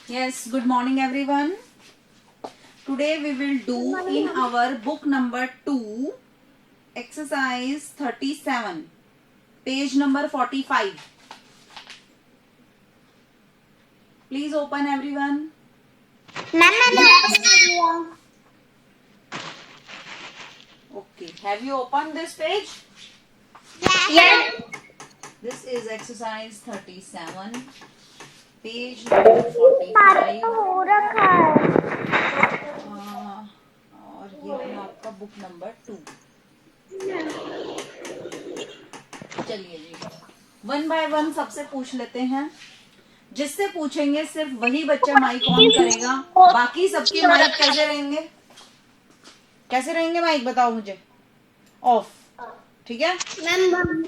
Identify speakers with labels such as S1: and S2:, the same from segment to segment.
S1: Yes, good morning everyone. Today we will do in our book number 2, exercise 37, page number 45. Please open everyone.
S2: Ma'am मैंने open कर लिया।
S1: Okay, have you opened this page?
S2: Yes
S1: This is exercise 37, page number 45.
S2: हो रखा है।
S1: और ये है आपका बुक नंबर 2. चलिए जी, 1 by 1 सबसे पूछ लेते हैं. जिससे पूछेंगे सिर्फ वही बच्चा माइक ऑन करेगा. बाकी सबके माइक कैसे रहेंगे? कैसे रहेंगे माइक बताओ मुझे. ऑफ. ठीक है,
S2: ma'am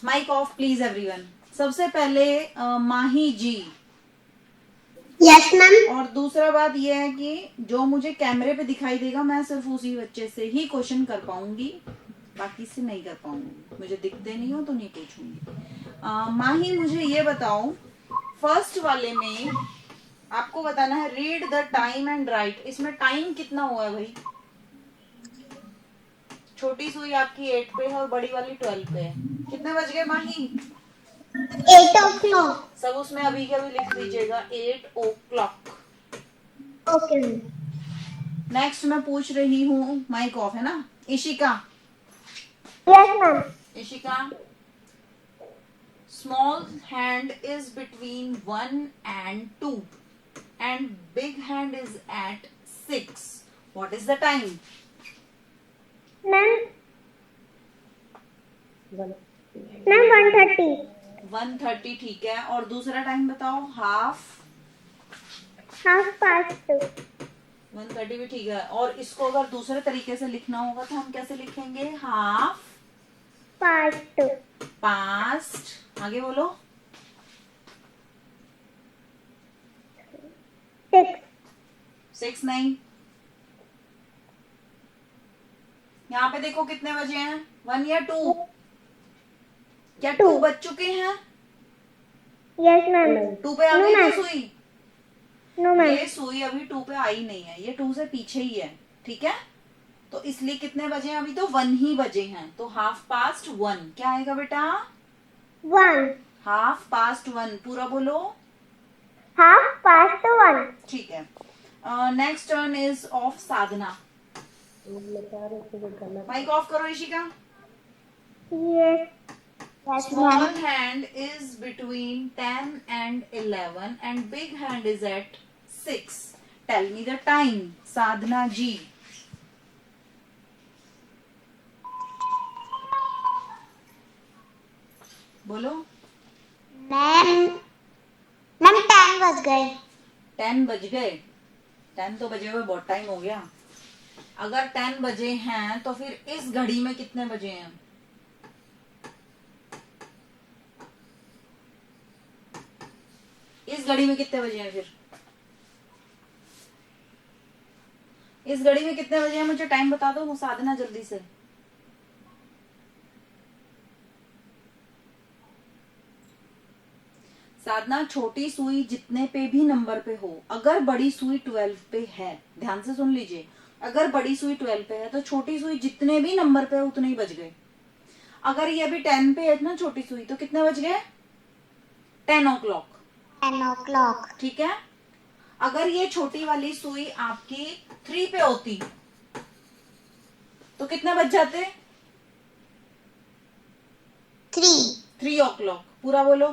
S1: mic off please everyone. सबसे पहले माही जी.
S2: Yes ma'am.
S1: और दूसरा बात यह है कि जो मुझे कैमरे पे दिखाई देगा मैं सिर्फ उसी बच्चे से ही क्वेश्चन कर पाऊंगी, बाकी से नहीं कर पाऊंगी. मुझे दिखते नहीं हो तो नहीं पूछूंगी. माही मुझे ये बताओ, फर्स्ट वाले में आपको बताना है read the time and right. इसमें टाइम कितना हुआ है भाई? छोटी सुई आपकी 8 पे है और बड़ी वाली 12 पे है. कितने बज गए माही?
S2: 8 o'clock।
S1: सब उसमें अभी के अभी लिख दीजिएगा 8 o'clock.
S2: Okay ma'am.
S1: नेक्स्ट मैं पूछ रही हूँ, माइक ऑफ है ना. Ishika.
S2: Yes ma'am.
S1: Ishika, small hand is between 1 and 2 and big hand is at 6. What is the time?
S2: Ma'am 1:30।
S1: 1:30. ठीक है, और दूसरा टाइम बताओ. हाफ.
S2: 2:30।
S1: 1:30 भी ठीक है. और इसको अगर दूसरे तरीके से लिखना होगा तो हम कैसे लिखेंगे? हाफ
S2: 2:30।
S1: पास्ट. आगे बोलो.
S2: 6।
S1: 6 नहीं. यहाँ पे देखो कितने बजे हैं, 1 या 2? क्या 2 बज चुके हैं?
S2: Yes ma'am.
S1: 2 पे आ
S2: No,
S1: गई
S2: ma'am.
S1: क्या सुई?
S2: No ma'am.
S1: ये सुई अभी 2 पे आई नहीं है, ये 2 से पीछे ही है. ठीक है, तो इसलिए कितने बजे हैं अभी? तो 1 ही बजे हैं. तो 1:30. क्या आएगा बेटा?
S2: 1।
S1: 1:30. पूरा बोलो.
S2: 1:30।
S1: ठीक है. Next turn is of Sadhana. Mic off करो Ishika.
S2: Yes
S1: Small hand is between 10 and 11 and big hand is at 6. Tell me the time. साधना जी. बोलो.
S2: मैम 10 बज गए।
S1: 10 बज गए. 10 तो बजे हुए बहुत टाइम हो गया. अगर 10 बजे हैं तो फिर इस घड़ी में कितने बजे हैं? इस घड़ी में कितने बजे हैं? फिर इस घड़ी में कितने बजे हैं मुझे टाइम बता दो साधना जल्दी से. साधना, छोटी सुई जितने पे भी नंबर पे हो, अगर बड़ी सुई 12 पे है, ध्यान से सुन लीजिए, अगर बड़ी सुई 12 पे है तो छोटी सुई जितने भी नंबर पे है उतने ही बज गए. अगर ये अभी 10 पे है ना छोटी सुई, तो कितने बज गए? 10 o'clock.
S2: 10 o'clock।
S1: ठीक है. अगर ये छोटी वाली सुई आपकी 3 पे होती तो कितने बज जाते? 3 o'clock. पूरा बोलो.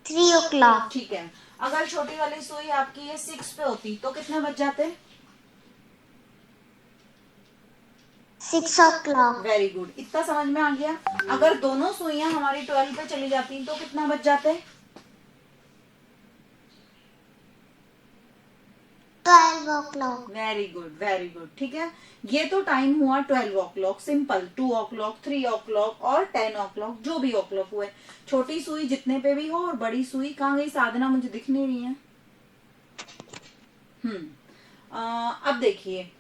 S2: 3 o'clock।
S1: ठीक है. अगर छोटी वाली सुई आपकी ये 6 पे होती तो कितने बज जाते?
S2: 6 o'clock।
S1: Very good. इतना समझ में आ गया. अगर दोनों सुइयां हमारी 12 पे चली जाती तो कितना बज जाते?
S2: 12 o'clock।
S1: Very good, very good. ठीक है, ये तो टाइम हुआ 12 o'clock. सिंपल. 2 o'clock, 3 o'clock और 10 o'clock, जो भी o'clock हुए. छोटी सुई जितने पे भी हो और बड़ी सुई कहाँ गई साधना? मुझे दिख नहीं रही है. अब देखिए,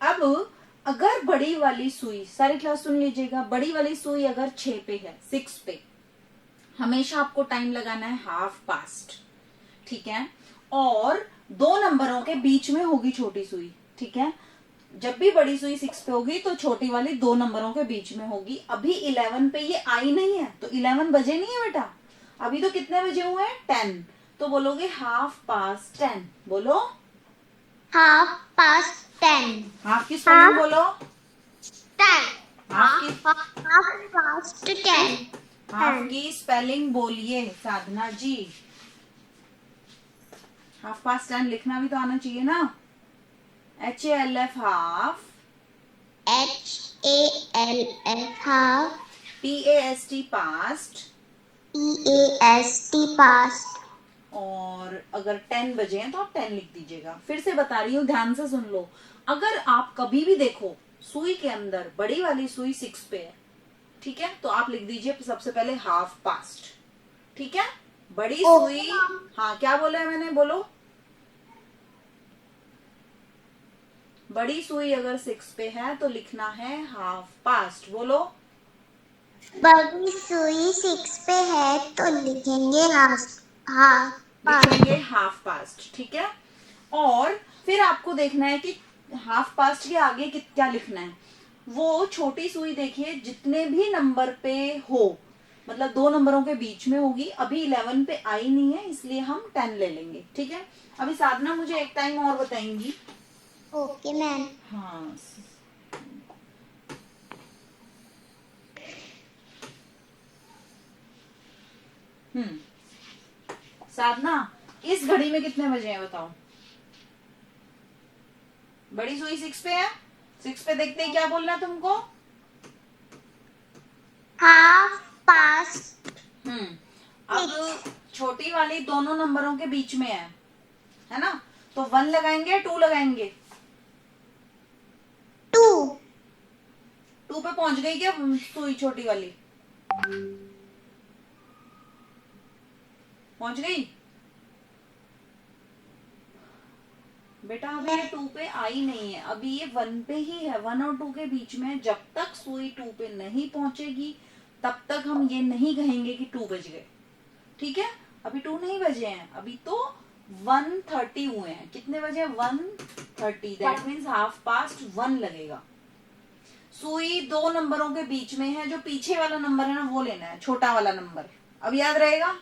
S1: अब अगर बड़ी वाली सुई, सारी क्लास सुन लीजिएगा, बड़ी वाली सुई अगर 6 पे है, 6 पे, हमेशा आपको टाइम लगाना है 1/2 पास्ट. ठीक है. और 2 नंबरों के बीच में होगी छोटी सुई, ठीक है। जब भी बड़ी सुई 6 पे होगी तो छोटी वाली 2 नंबरों के बीच में होगी। अभी 11 पे ये आई नहीं है, तो 11 बजे नहीं है बेटा, अभी तो कितने बजे हुए हैं, 10। तो बोलोगे 10:30। बोलो
S2: 10:30.
S1: हाफ की स्पेलिंग बोलो।
S2: 10.
S1: हाफ की
S2: 10:30.
S1: हाफ की स्पेलिंग बोलिए साधना जी। 10:30 लिखना भी तो आना चाहिए ना। HALF half,
S2: HALF half.
S1: PAST past,
S2: PAST past.
S1: और अगर 10 बजे हैं तो आप 10 लिख दीजिएगा। फिर से बता रही हूँ, ध्यान से सुन लो। अगर आप कभी भी देखो सुई के अंदर बड़ी वाली सुई 6 पे है, ठीक है, तो आप लिख दीजिए सबसे पहले हाफ पास्ट, ठीक है। बड़ी सुई, हाँ क्या बोला है मैंने, बोलो। बड़ी सुई अगर 6 पे है तो लिखना है हाफ पास्ट, बोलो।
S2: बड़ी सुई 6 पे है तो लिखेंगे हाफ
S1: लिखेंगे हाफ पास्ट, ठीक है। और फिर आपको देखना है कि हाफ पास्ट के आगे क्या लिखना है। वो छोटी सुई देखिए जितने भी नंबर पे हो, मतलब 2 नंबरों के बीच में होगी। अभी 11 पे आई नहीं है, इसलिए हम 10 ले लेंगे, ठीक है। अभी साधना मुझे एक टाइम और बताएंगी।
S2: Okay ma'am.
S1: हाँ, साधना इस घड़ी में कितने बजे हैं बताओ। बड़ी सुई 6 पे है, 6 पे देखते ही क्या बोलना है तुमको,
S2: हाफ पास्ट.
S1: अब छोटी वाली दोनों नंबरों के बीच में है ना, तो 1 लगाएंगे 2 लगाएंगे।
S2: 2.
S1: 2 पे पहुंच गई क्या सुई छोटी वाली, पहुंच गई बेटा। अभी ये 2 पे आई नहीं है, अभी ये 1 पे ही है, 1 और 2 के बीच में। जब तक सुई 2 पे नहीं पहुंचेगी तब तक हम ये नहीं कहेंगे कि 2 बज गए, ठीक है। अभी 2 नहीं बजे हैं, अभी तो 1:30 हुए हैं। कितने बजे, 1:30। दैट मीन्स हाफ पास्ट 1 लगेगा। सुई 2 नंबरों के बीच में है, जो पीछे वाला नंबर है ना वो लेना है, छोटा वाला नंबर। अब याद रहेगा,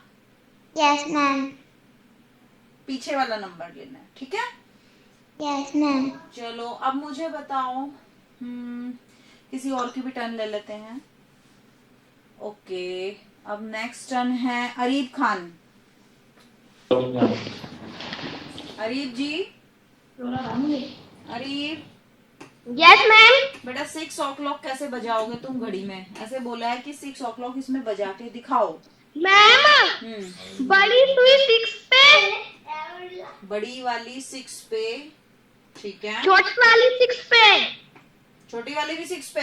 S2: यस मैम.
S1: पीछे वाला नंबर लेना है, ठीक है।
S2: Yes ma'am.
S1: चलो अब मुझे बताओ, किसी और की भी टर्न ले लेते हैं। ओके, अब नेक्स्ट टर्न है अरीब खान। अरीब जी, अरीब।
S2: Yes ma'am.
S1: बेटा 6 o'clock कैसे बजाओगे तुम घड़ी में, ऐसे बोला है कि 6 o'clock इसमें बजा के दिखाओ।
S2: मैम बड़ी सुई 6 पे,
S1: बड़ी वाली 6 पे, ठीक है।
S2: छोटी वाली 6 पे.
S1: छोटी वाली भी 6 पे,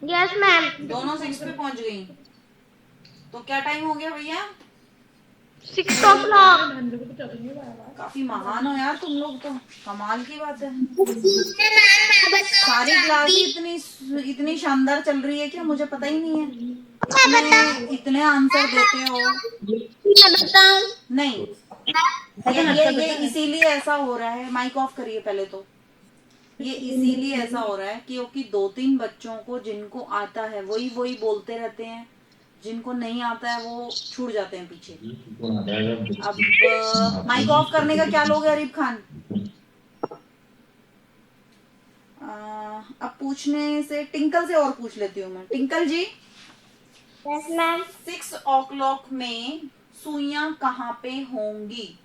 S2: यस मैम.
S1: दोनों 6 पे पहुंच गई। तो क्या टाइम हो गया भैया,
S2: 6 o'clock.
S1: काफी महान हो यार तुम लोग, तो कमाल की बात है। सारी क्लास ही इतनी शानदार चल रही है क्या, मुझे पता ही नहीं है। इतने आंसर देते हो। नहीं, ये इसीलिए ऐसा हो रहा है। माइक ऑफ करिए पहले तो। ये इसीलिए ऐसा हो रहा है क्योंकि 2-3 बच्चों को जिनको आता है वही बोलते रहते हैं, जिनको नहीं आता है वो छूट जाते हैं पीछे। अब माइक ऑफ करने का क्या लोगे अरीब खान। अब पूछने से टिंकल से और पूछ लेती हूँ मैं। टिंकल जी,
S2: यस मैम.
S1: 6 o'clock में सुइयां कहाँ पे होंगी।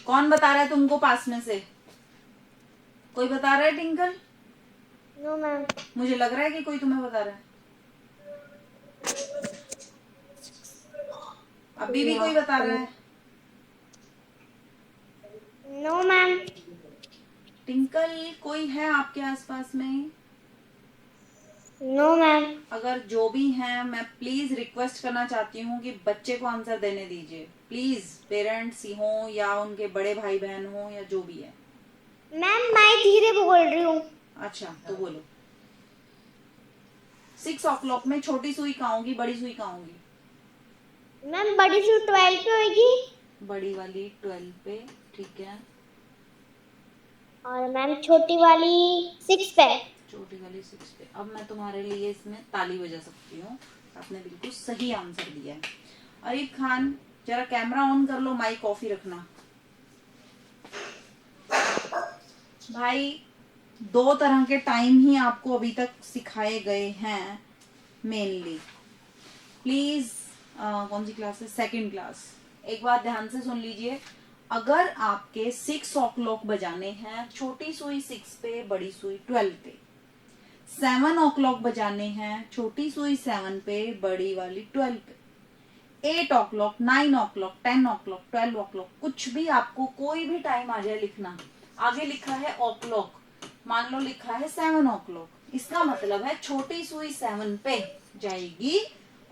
S1: कौन बता रहा है तुमको पास में से, कोई बता रहा है टिंकल।
S2: No ma'am.
S1: मुझे लग रहा है कि कोई तुम्हें बता रहा है। अभी भी कोई बता रहा है।
S2: No ma'am.
S1: टिंकल कोई है आपके आसपास में।
S2: No ma'am.
S1: अगर जो भी हैं, मैं प्लीज रिक्वेस्ट करना चाहती हूँ कि बच्चे को आंसर देने दीजिए प्लीज। पेरेंट्स ही हो या उनके बड़े भाई बहन हो या जो भी है।
S2: मैम मैं धीरे बोल रही हूँ.
S1: अच्छा तो बोलो। 6 o'clock में छोटी सुई कहाँ होगी, बड़ी सुई कहाँ होगी।
S2: मैम बड़ी सी 12 पे होगी
S1: बड़ी वाली 12 पे, ठीक है।
S2: और मैम छोटी वाली 6 पे।
S1: छोटी वाली 6 पे। अब मैं तुम्हारे लिए इसमें ताली बजा सकती हूँ, आपने बिल्कुल सही आंसर दिया है। अरीब खान जरा कैमरा ऑन कर लो, माइक ऑफ ही रखना। भाई 2 तरह के टाइम ही आपको अभी तक सिखाए गए हैं मेनली। प्लीज कौन सी क्लास है? Second class. एक बात ध्यान से सुन लीजिए, अगर आपके 6 o'clock बजाने हैं, छोटी सुई 6 पे, बड़ी सुई 12 पे। 7 o'clock बजाने हैं, छोटी सुई 7 पे, बड़ी वाली 12 पे। 8 o'clock, 9 o'clock, 10 o'clock, 12 o'clock, कुछ भी आपको कोई भी टाइम आ जाए लिखना। आगे लिखा है o'clock, मान लो लिखा है 7 o'clock, इसका मतलब है छोटी सुई 7 पे जाएगी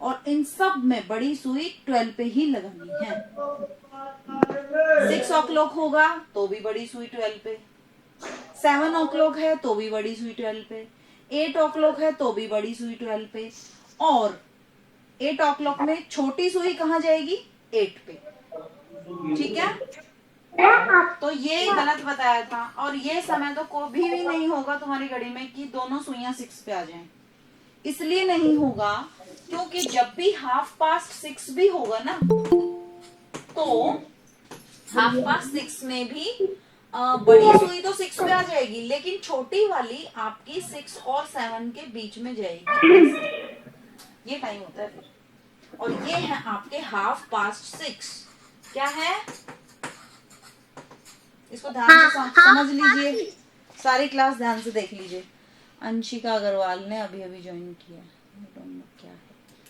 S1: और इन सब में बड़ी सुई 12 पे ही लगानी है। 6 o'clock होगा तो भी बड़ी सुई 12 पे, 7 o'clock है तो भी बड़ी सुई 12 पे, 8 o'clock है तो भी बड़ी सुई 12 पे, और 8 o'clock में छोटी सुई कहाँ जाएगी? 8 पे, ठीक है। तो ये गलत बताया था, और ये समय तो कभी भी नहीं होगा तुम्हारी घड़ी में कि दोनों सुइयां 6 पे आ जाएं। इसलिए नहीं होगा क्योंकि जब भी 6:30 भी होगा ना, तो 6:30 में भी बड़ी सुई तो 6 पे आ जाएगी, लेकिन छोटी वाली आपकी 6 और 7 के बीच में जाएगी। ये टाइम होता है फिर। और ये है आपके 6:30। क्या है? इसको ध्यान से समझ लीजिए, सारी क्लास ध्यान से देख लीजिए। अंशिका अग्रवाल ने अभी अभी ज्वाइन किया, क्या है?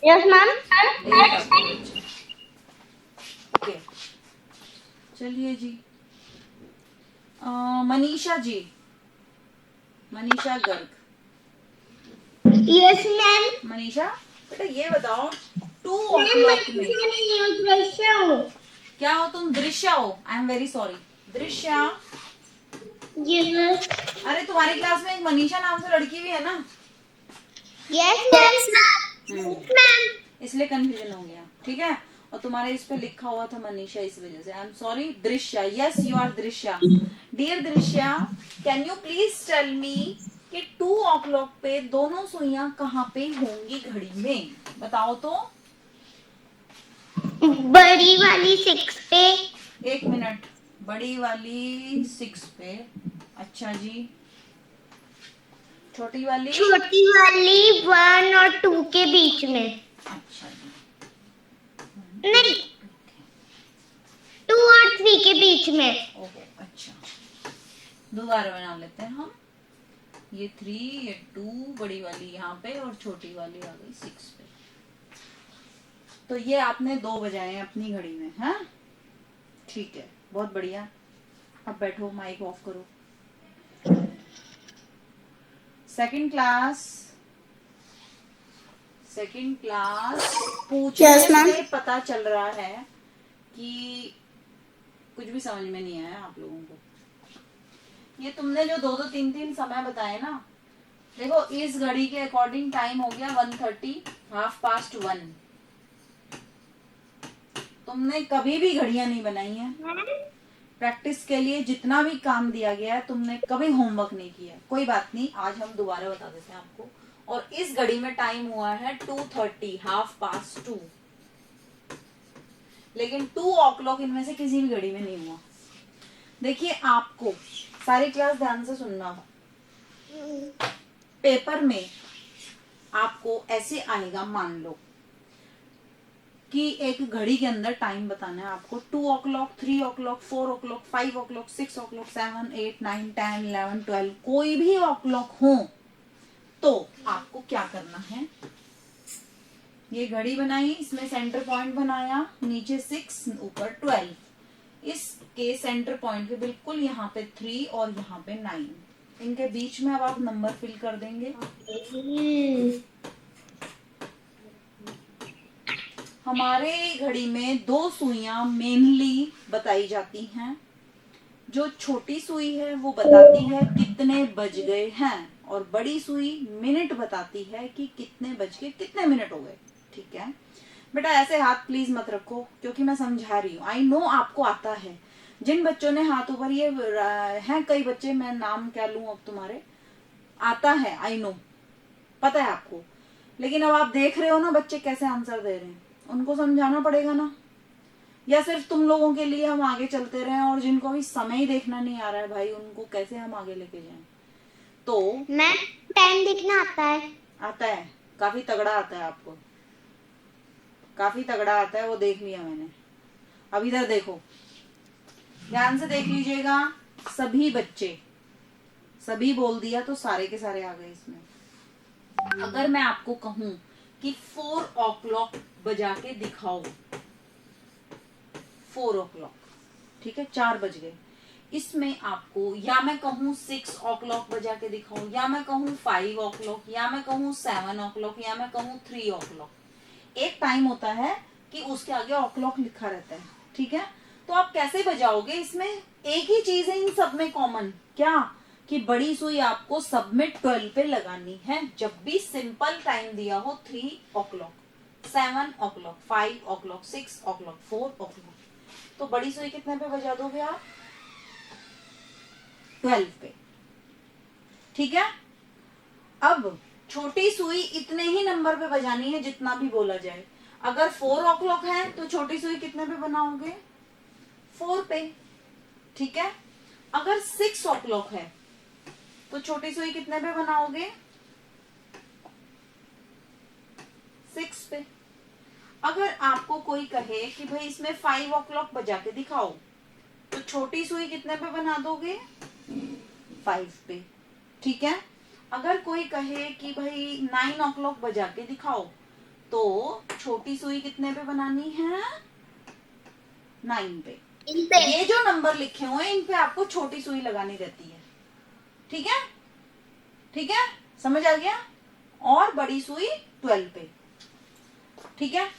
S2: Yes ma'am.
S1: ओके, चलिए जी। मनीषा जी, मनीषा गर्ग।
S2: Yes ma'am.
S1: मनीषा बेटा ये बताओ, 2 o'clock में क्या हो तुम? दृश्या हो। I am very sorry, Drishya.
S2: Yes
S1: अरे तुम्हारी क्लास में एक मनीषा नाम से लड़की भी है ना?
S2: मैम।
S1: इसलिए कंफ्यूजन हो गया, ठीक है। और तुम्हारे इस पे लिखा हुआ था मनीषा, इस वजह से। I am sorry. Drishya, yes you are Drishya. Dear Drishya, can you please tell me कि 2 o'clock पे दोनों सुइयां कहाँ पे होंगी घड़ी में? बताओ तो।
S2: बड़ी वाली 6 पे।
S1: 1 मिनट। बड़ी वाली 6 पे, अच्छा जी। छोटी वाली?
S2: छोटी वाली 1 और 2 के बीच में।
S1: अच्छा जी,
S2: नहीं, 2 और 3 के बीच में।
S1: ओहो अच्छा, दोबारा बना लेते हैं हम। ये 3, ये 2, बड़ी वाली यहाँ पे और छोटी वाली आ गई 6 पे। तो ये आपने 2 बजाए हैं अपनी घड़ी में, हाँ ठीक है, बहुत बढ़िया। अब बैठो, माइक ऑफ करो। सेकंड क्लास पूछने से पता चल रहा है कि कुछ भी समझ में नहीं आया आप लोगों को। ये तुमने जो 2-2, 3-3 समय बताए ना, देखो इस घड़ी के अकॉर्डिंग टाइम हो गया 1:30, 1:30। तुमने कभी भी घड़ियां नहीं बनाई हैं। प्रैक्टिस के लिए जितना भी काम दिया गया है, तुमने कभी होमवर्क नहीं किया। कोई बात नहीं, आज हम दोबारा बता देते हैं आपको। और इस घड़ी में टाइम हुआ है 2:30, 2:30। लेकिन 2 o'clock इनमें से किसी भी घड़ी में नहीं हुआ। देखिए, आपको सारी क्लास ध्यान से सुनना हो। पेपर में आपको ऐसे आएगा, मान लो कि एक घड़ी के अंदर टाइम बताना है आपको। 2 o'clock, 3 o'clock, 4 o'clock, 5 o'clock, 6 o'clock, 7, 8, 9, 10, 11, 12, कोई भी o'clock हो तो आपको क्या करना है? ये घड़ी बनाई, इसमें सेंटर पॉइंट बनाया, नीचे 6, ऊपर 12। इसके सेंटर पॉइंट के बिल्कुल यहाँ पे 3 और यहाँ पे 9, इनके बीच में अब आप नंबर फिल कर देंगे। हमारे घड़ी में 2 सुइयां मेनली बताई जाती हैं। जो छोटी सुई है वो बताती है कितने बज गए हैं, और बड़ी सुई मिनट बताती है कि कितने बज के कितने मिनट हो गए, ठीक है। बेटा ऐसे हाथ प्लीज मत रखो, क्योंकि मैं समझा रही हूँ। आई नो आपको आता है। जिन बच्चों ने हाथ ऊपर, ये हैं कई बच्चे, मैं नाम क्या लूं अब तुम्हारे, आता है, आई नो, पता है आपको। लेकिन अब आप देख रहे हो ना बच्चे कैसे आंसर दे रहे हैं, उनको समझाना पड़ेगा ना। या सिर्फ तुम लोगों के लिए हम आगे चलते रहे, और जिनको भी समय ही देखना नहीं आ रहा है भाई, उनको कैसे हम आगे लेके जाएं। तो
S2: मैम टाइम देखना आता है?
S1: आता है, काफी तगड़ा आता है आपको, काफी तगड़ा आता है, वो देख लिया मैंने। अब इधर देखो, ध्यान से देख लीजिएगा सभी बच्चे। सभी बोल दिया तो सारे के सारे आ गए इसमें। अगर मैं आपको कहूं कि 4 o'clock बजा के दिखाओ, 4 o'clock, ठीक है, 4 बज गए, इसमें आपको, या मैं कहूं 6 o'clock बजा के दिखाओ, या मैं कहूं 5 o'clock, या मैं कहूं 7 o'clock, या मैं कहूं 3 o'clock, एक टाइम होता है कि उसके आगे o'clock लिखा रहता है, ठीक है। तो आप कैसे बजाओगे? इसमें एक ही चीज है इन सब में कॉमन, क्या कि बड़ी सुई आपको सब में 12 पे लगानी है। जब भी सिंपल टाइम दिया हो 3 o'clock, 7 o'clock, 5 o'clock, 6 o'clock, 4 o'clock, तो बड़ी सुई कितने पे बजा दोगे आप? 12 पे, ठीक है। अब छोटी सुई इतने ही नंबर पे बजानी है जितना भी बोला जाए। अगर 4 o'clock है तो छोटी सुई कितने पे बनाओगे? 4 पे, ठीक है। अगर 6 o'clock है तो छोटी सुई कितने पे बनाओगे? 6 पे। अगर आपको कोई कहे कि भाई इसमें 5 o'clock बजा के दिखाओ, तो छोटी सुई कितने पे बना दोगे? 5 पे, ठीक है। अगर कोई कहे कि भाई 9 o'clock बजा के दिखाओ, तो छोटी सुई कितने पे बनानी है? 9 पे। ये जो नंबर लिखे हुए हैं इन पे आपको छोटी सुई लगानी रहती है, ठीक है, ठीक है, समझ आ गया। और बड़ी सुई 12 पे, ठीक है।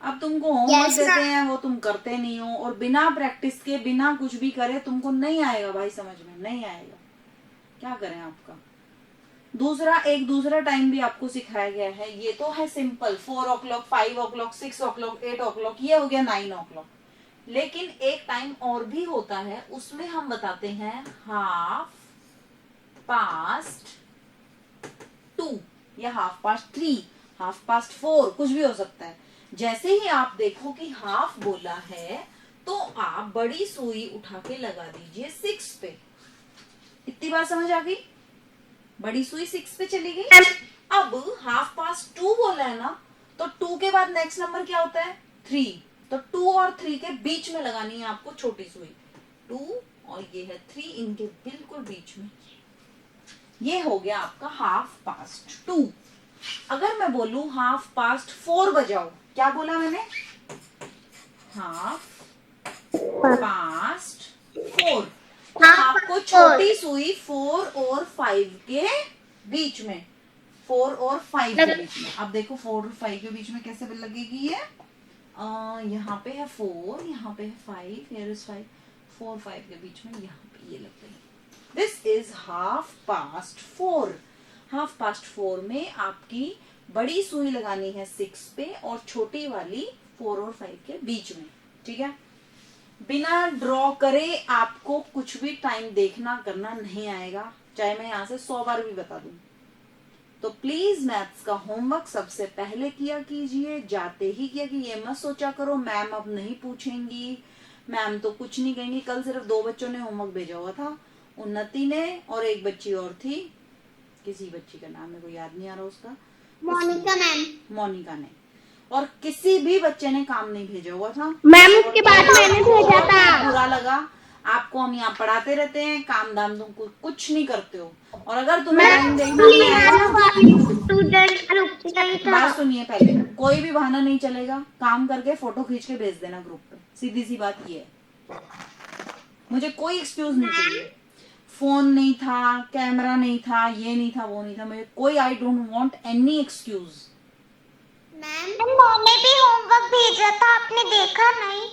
S1: अब तुमको होमवर्क देते हैं, वो तुम करते नहीं हो, और बिना प्रैक्टिस के, बिना कुछ भी करे तुमको नहीं आएगा भाई, समझ में नहीं आएगा, क्या करें आपका। दूसरा, एक दूसरा टाइम भी आपको सिखाया गया है, ये तो है simple, 4 o'clock, 5 o'clock, 6 o'clock, 8 o'clock, ये हो गया 9 o'clock। लेकिन एक टाइम और भी होता है, उसमें हम बताते हैं 2:30 या 3:30, 4:30, कुछ भी हो सकता है। जैसे ही आप देखो कि हाफ बोला है, तो आप बड़ी सुई उठा के लगा दीजिए 6 पे। इतनी बात समझ आ गई? बड़ी सुई 6 पे चली गई। अब 2:30 बोला है ना, तो 2 के बाद नेक्स्ट नंबर क्या होता है? 3। तो 2 और 3 के बीच में लगानी है आपको छोटी सुई। 2 और ये है 3, इनके बिल्कुल बीच में। ये हो गया आपका 2:30। अगर मैं बोलूं 4:30 बजाओ, क्या बोला मैंने? 4:30। आपको छोटी सुई 4 और 5 के बीच में, 4 और 5 के बीच में। अब देखो 4 और 5 के बीच में कैसे लगेगी ये? यहाँ पे है 4, यहाँ पे है 5, here is 5, 4, 5 के बीच में यहाँ पे ये लग गई। This is 4:30। 4:30 में आपकी बड़ी सुई लगानी है 6 पे, और छोटी वाली 4 और 5 के बीच में, ठीक है। बिना ड्रॉ करे आपको कुछ भी टाइम देखना करना नहीं आएगा, चाहे मैं यहाँ से 100 बार भी बता दूं। तो प्लीज मैथ्स का होमवर्क सबसे पहले किया कीजिए, जाते ही किया कि ये मत सोचा करो मैम अब नहीं पूछेंगी, मैम तो कुछ नहीं कहेंगी। कल सिर्फ 2 बच्चों ने होमवर्क भेजा हुआ था, उन्नति ने और एक बच्ची और थी, किसी बच्ची का नाम मेरे को याद नहीं आ रहा उसका,
S2: मोनिका मैम,
S1: मोनिका ने, और किसी भी बच्चे ने काम नहीं भेजा हुआ था
S2: मैम उसके बाद मैंने भेजा था।
S1: बुरा लगा। आपको हम यहाँ पढ़ाते रहते हैं, काम दाम तुम कुछ नहीं करते हो, और अगर तुम्हें टाइम देखना बात सुनिए पहले, कोई भी बहाना नहीं चलेगा, काम करके फोटो खींच के भेज देना ग्रुप पे, सीधी सी बात ये है। मुझे कोई एक्सक्यूज नहीं चाहिए, फोन नहीं था, कैमरा नहीं था, ये नहीं था, वो नहीं था, मुझे कोई, I don't want any excuse.
S2: Ma'am मैंने भी होमवर्क भेजा था, आपने देखा नहीं?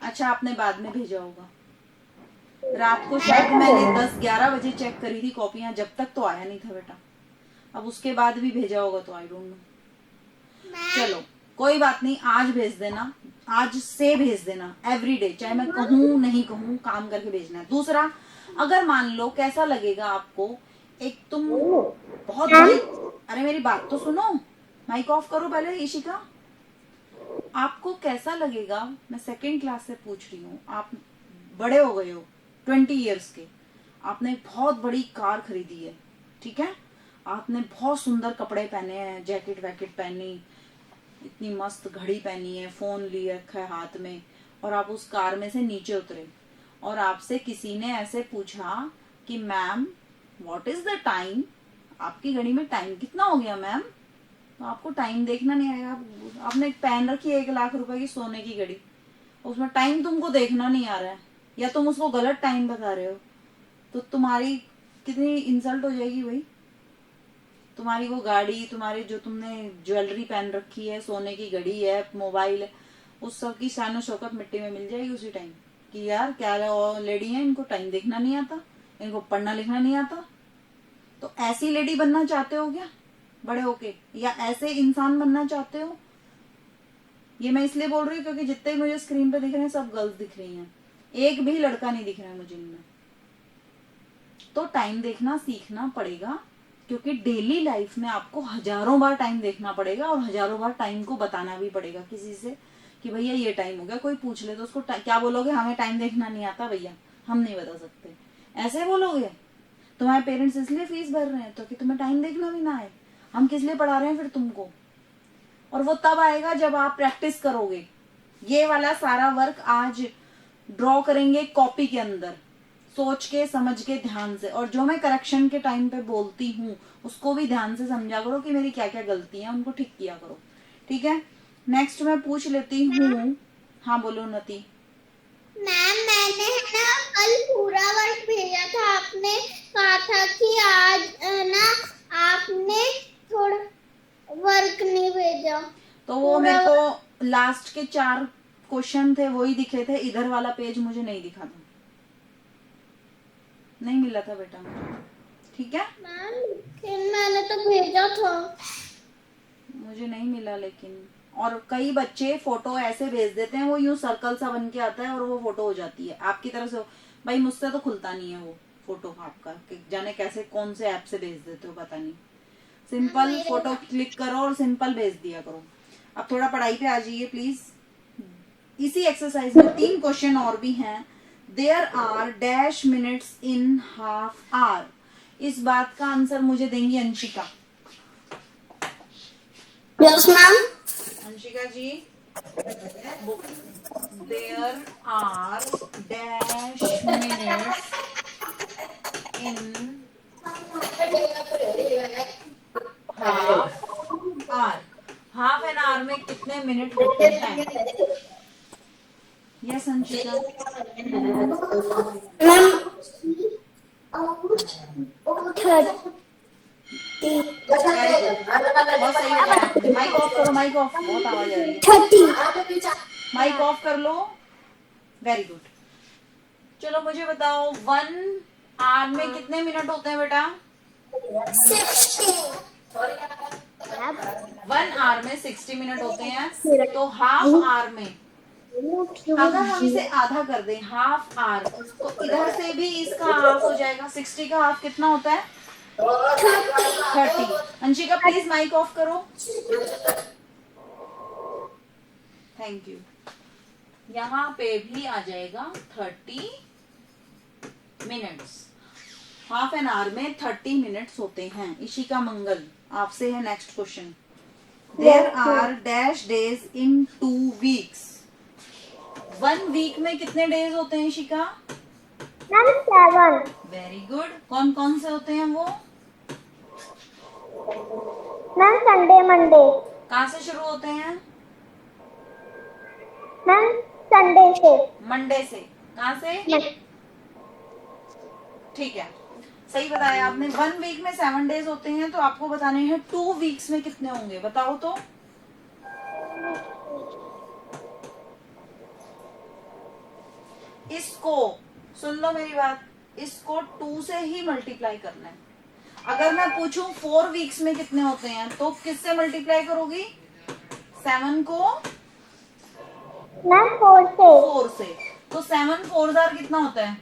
S1: अच्छा, आपने बाद में भेजा होगा, रात को शायद मैंने 10-11 बजे चेक करी थी कॉपियां, जब तक तो आया नहीं था बेटा, अब उसके बाद भी भेजा होगा तो आई डोंट नो। चलो कोई बात नहीं, आज भेज देना, आज से भेज देना एवरीडे, चाहे मैं कहूँ नहीं कहूँ, काम करके भेजना है। दूसरा, अगर मान लो कैसा लगेगा आपको, एक तुम बहुत बड़ी, अरे मेरी बात तो सुनो, माइक ऑफ करो पहले ईशिका। आपको कैसा लगेगा, मैं सेकंड क्लास से पूछ रही हूँ, आप बड़े हो गए हो 20 इयर्स के, आपने बहुत बड़ी कार खरीदी है, ठीक है, आपने बहुत सुंदर कपड़े पहने हैं, जैकेट वैकेट पहनी, इतनी मस्त घड़ी पहनी है, फोन लिए रखा है हाथ में, और आप उस कार में से नीचे उतरे और आपसे किसी ने ऐसे पूछा कि ma'am what is the time, आपकी घड़ी में टाइम कितना हो गया मैम, तो आपको टाइम देखना नहीं आएगा। आपने एक पहन रखी है 1 लाख रुपए की सोने की घड़ी, उसमें टाइम तुमको देखना नहीं आ रहा है, या तुम उसको गलत टाइम बता रहे हो, तो तुम्हारी कितनी इंसल्ट हो जाएगी भाई। तुम्हारी वो गाड़ी, तुम्हारी जो तुमने ज्वेलरी पहन रखी है, सोने की घड़ी है, मोबाइल है, उस सब की शान शौकत मिट्टी में मिल जाएगी उसी टाइम कि यार क्या लेडी है, इनको टाइम देखना नहीं आता, इनको पढ़ना लिखना नहीं आता। तो ऐसी लेडी बनना चाहते हो क्या बड़े होके, या ऐसे इंसान बनना चाहते हो? ये मैं इसलिए बोल रही हूँ क्योंकि जितने मुझे स्क्रीन पे दिख रहे हैं सब गर्ल्स दिख रही हैं, एक भी लड़का नहीं दिख रहा है मुझे इनमें। तो टाइम देखना सीखना पड़ेगा, क्योंकि डेली लाइफ में आपको हजारों बार टाइम देखना पड़ेगा और हजारों बार टाइम को बताना भी पड़ेगा किसी से कि भैया ये टाइम हो गया। कोई पूछ ले तो उसको क्या बोलोगे, हमें टाइम देखना नहीं आता भैया, हम नहीं बता सकते, ऐसे बोलोगे? तुम्हारे पेरेंट्स इसलिए फीस भर रहे हैं तो कि तुम्हें टाइम देखना भी ना आए, हम किस लिए पढ़ा रहे हैं फिर तुमको? और वो तब आएगा जब आप प्रैक्टिस करोगे। ये वाला सारा वर्क आज ड्रॉ करेंगे कॉपी के अंदर, सोच के समझ के ध्यान से, और जो मैं करेक्शन के टाइम पे बोलती हूँ उसको भी ध्यान से समझा करो कि मेरी क्या क्या गलती है, उनको ठीक किया करो, ठीक है। नेक्स्ट मैं पूछ लेती हूँ, हाँ बोलो नती।
S2: मैम मैंने है ना कल पूरा वर्क भेजा था, आपने कहा था कि आज ना आपने थोड़ा वर्क नहीं भेजा।
S1: तो वो मेरे को लास्ट के 4 क्वेश्चन थे वही दिखे थे, इधर वाला पेज मुझे नहीं दिखा था, नहीं मिला था बेटा मुझे, ठीक है।
S2: मैम लेकिन मैंने तो भेजा था।
S1: मुझे नहीं मिला लेकिन, और कई बच्चे फोटो ऐसे भेज देते हैं, वो यूं सर्कल सा बन के आता है और वो फोटो हो जाती है आपकी तरफ से। भाई मुझसे तो खुलता नहीं है वो फोटो आपका, जाने कैसे कौन से ऐप से भेज देते हो पता नहीं। सिंपल फोटो क्लिक करो और सिंपल भेज दिया करो। अब थोड़ा पढ़ाई पे आ जाइए प्लीज। इसी एक्सरसाइज में 3 क्वेश्चन और भी हैं। There are dash minutes in half hour. इस बात का आंसर मुझे देंगी Anshika.
S2: Yes ma'am.
S1: Anshika ji, there are dash minutes in half hour. Half an hour में कितने मिनट होते हैं? यस अंशिका।
S2: मैम 30
S1: बहुत सही बताया आपने। माइक ऑफ करो, माइक ऑफ, बहुत आवाज आ रही है।
S2: 30
S1: माइक ऑफ कर लो, वेरी गुड। चलो मुझे बताओ 1 आवर में कितने मिनट होते हैं बेटा? 1 आवर में 60 मिनट होते हैं। तो हाफ आवर में अगर हम इसे आधा कर दें, हाफ आवर, तो इधर से भी इसका हाफ हो जाएगा। 60 का हाफ कितना होता है? 30। अंशिका प्लीज माइक ऑफ करो, थैंक यू। यहाँ पे भी आ जाएगा 30 मिनट्स। हाफ एन आवर में 30 मिनट्स होते हैं। इशिका मंगल, आपसे है next question. There are dash days in 2 weeks. 1 week में कितने डेज होते हैं इशिका?
S2: मैम 7।
S1: Very good. कौन कौन से होते हैं वो?
S2: Ma'am Sunday Monday.
S1: कहाँ से शुरू होते हैं?
S2: मैम संडे से।
S1: मंडे से। कहाँ से? ठीक है, सही बताया आपने। 1 वीक में 7 डेज होते हैं, तो आपको बताने हैं 2 वीक्स में कितने होंगे, बताओ तो। इसको सुन लो मेरी बात, इसको 2 से ही मल्टीप्लाई करना है। अगर मैं पूछूं 4 वीक्स में कितने होते हैं, तो किससे मल्टीप्लाई करोगी? 7 को
S2: मैम 4 से
S1: 4 से, तो 7 4 जार कितना होता है?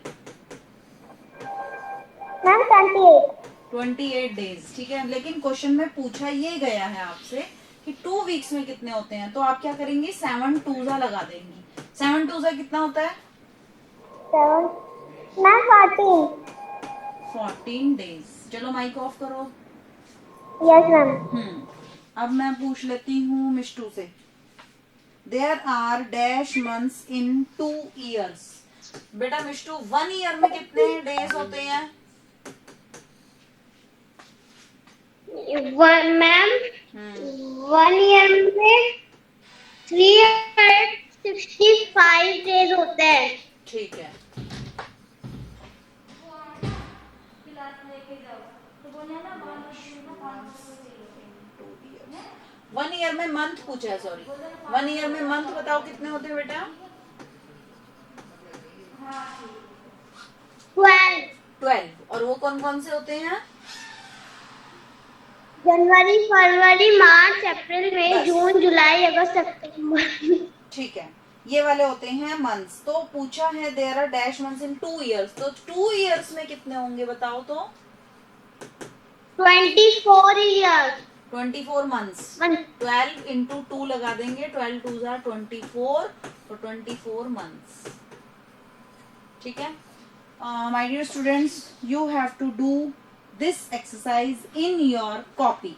S2: मैम 28
S1: 28 डेज, ठीक है। लेकिन क्वेश्चन में पूछा ये गया है आपसे कि 2 वीक्स में कितने होते हैं, तो आप क्या करेंगी? 7 2 लगा देंगी। 7 2 कितना होता है?
S2: 7 मैम
S1: 14 डेज। चलो माइक ऑफ करो।
S2: यस मैम
S1: अब मैं पूछ लेती हूँ मिष्टू से। There are dash months in 2 years. बेटा मिष्टू 1 ईयर में कितने डेज होते हैं?
S2: मैम 1 ईयर में 365 डेज होते हैं।
S1: ठीक है। 1 ईयर में मंथ पूछा है, सॉरी 1 ईयर में मंथ बताओ कितने होते हैं बेटा? 12। और वो कौन कौन से होते हैं?
S2: जनवरी, फरवरी, मार्च, अप्रैल, मई,
S1: बस।
S2: जून, जुलाई, अगस्त, सितंबर।
S1: ठीक है, ये वाले होते हैं मंथ्स। तो पूछा है there are dash months in 2 years, तो 2 ईयर्स में कितने होंगे बताओ तो?
S2: 24 ईयर्स
S1: 24 मंथ्स। 12 इंटू 2 लगा देंगे, 12 2 जार 24, तो 24 मंथ्स। ठीक है। My dear students, you have to do this exercise in your copy.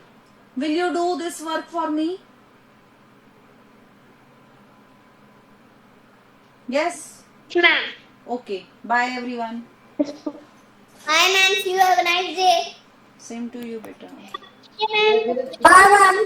S1: Will you do this work for me? Yes?
S2: Ma'am
S1: Okay. Bye everyone.
S2: Bye ma'am, see you, have a nice day.
S1: Same to you, beta.
S2: Bye ma'am.